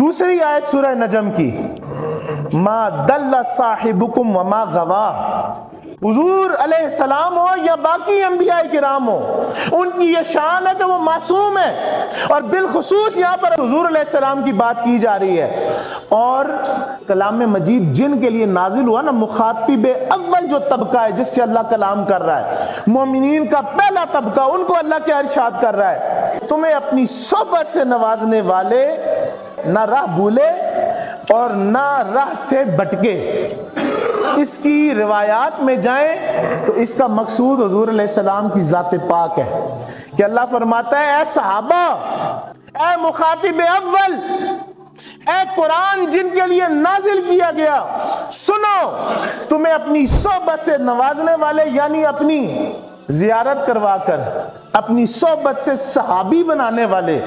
دوسری آیت سورہ نجم کی، ما دل صاحبکم وما غوا، حضور علیہ السلام ہو یا باقی انبیاء کرام ہو، ان کی یہ شان ہے کہ وہ معصوم ہے، اور بالخصوص یہاں پر حضور علیہ السلام کی بات کی جا رہی ہے۔ اور کلام مجید جن کے لیے نازل ہوا نا، مخاطب اول جو طبقہ ہے جس سے اللہ کلام کر رہا ہے، مومنین کا پہلا طبقہ، ان کو اللہ کیا ارشاد کر رہا ہے؟ تمہیں اپنی صحبت سے نوازنے والے نہ راہ بھولے اور نہ راہ سے بھٹکے۔ اس کی روایات میں جائیں تو اس کا مقصود حضور علیہ السلام کی ذات پاک ہے کہ اللہ فرماتا ہے اے صحابہ، اے مخاطب اول، اے قرآن جن کے لیے نازل کیا گیا، سنو، تمہیں اپنی صحبت سے نوازنے والے یعنی اپنی زیارت کروا کر اپنی صحبت سے صحابی بنانے والے،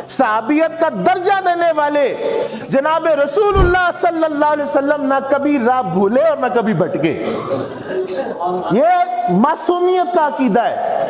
صحابیت کا درجہ دینے والے جناب رسول اللہ صلی اللہ علیہ وسلم نہ کبھی راہ بھولے اور نہ کبھی بھٹکے۔ یہ معصومیت کا عقیدہ ہے۔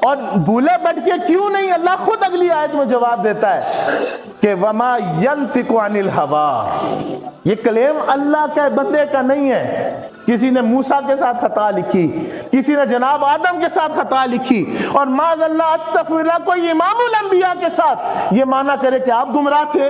اور بھولے بھٹکے کیوں نہیں؟ اللہ خود اگلی آیت میں جواب دیتا ہے کہ وما ينطق عن الهوى، یہ کلیم اللہ کے بندے کا نہیں ہے۔ کسی نے موسیٰ کے ساتھ خطا لکھی، کسی نے جناب آدم کے ساتھ خطا لکھی، اور معاذ اللہ استغفر اللہ کوئی امام الانبیاء کے ساتھ یہ مانا کرے کہ آپ گمراہ تھے۔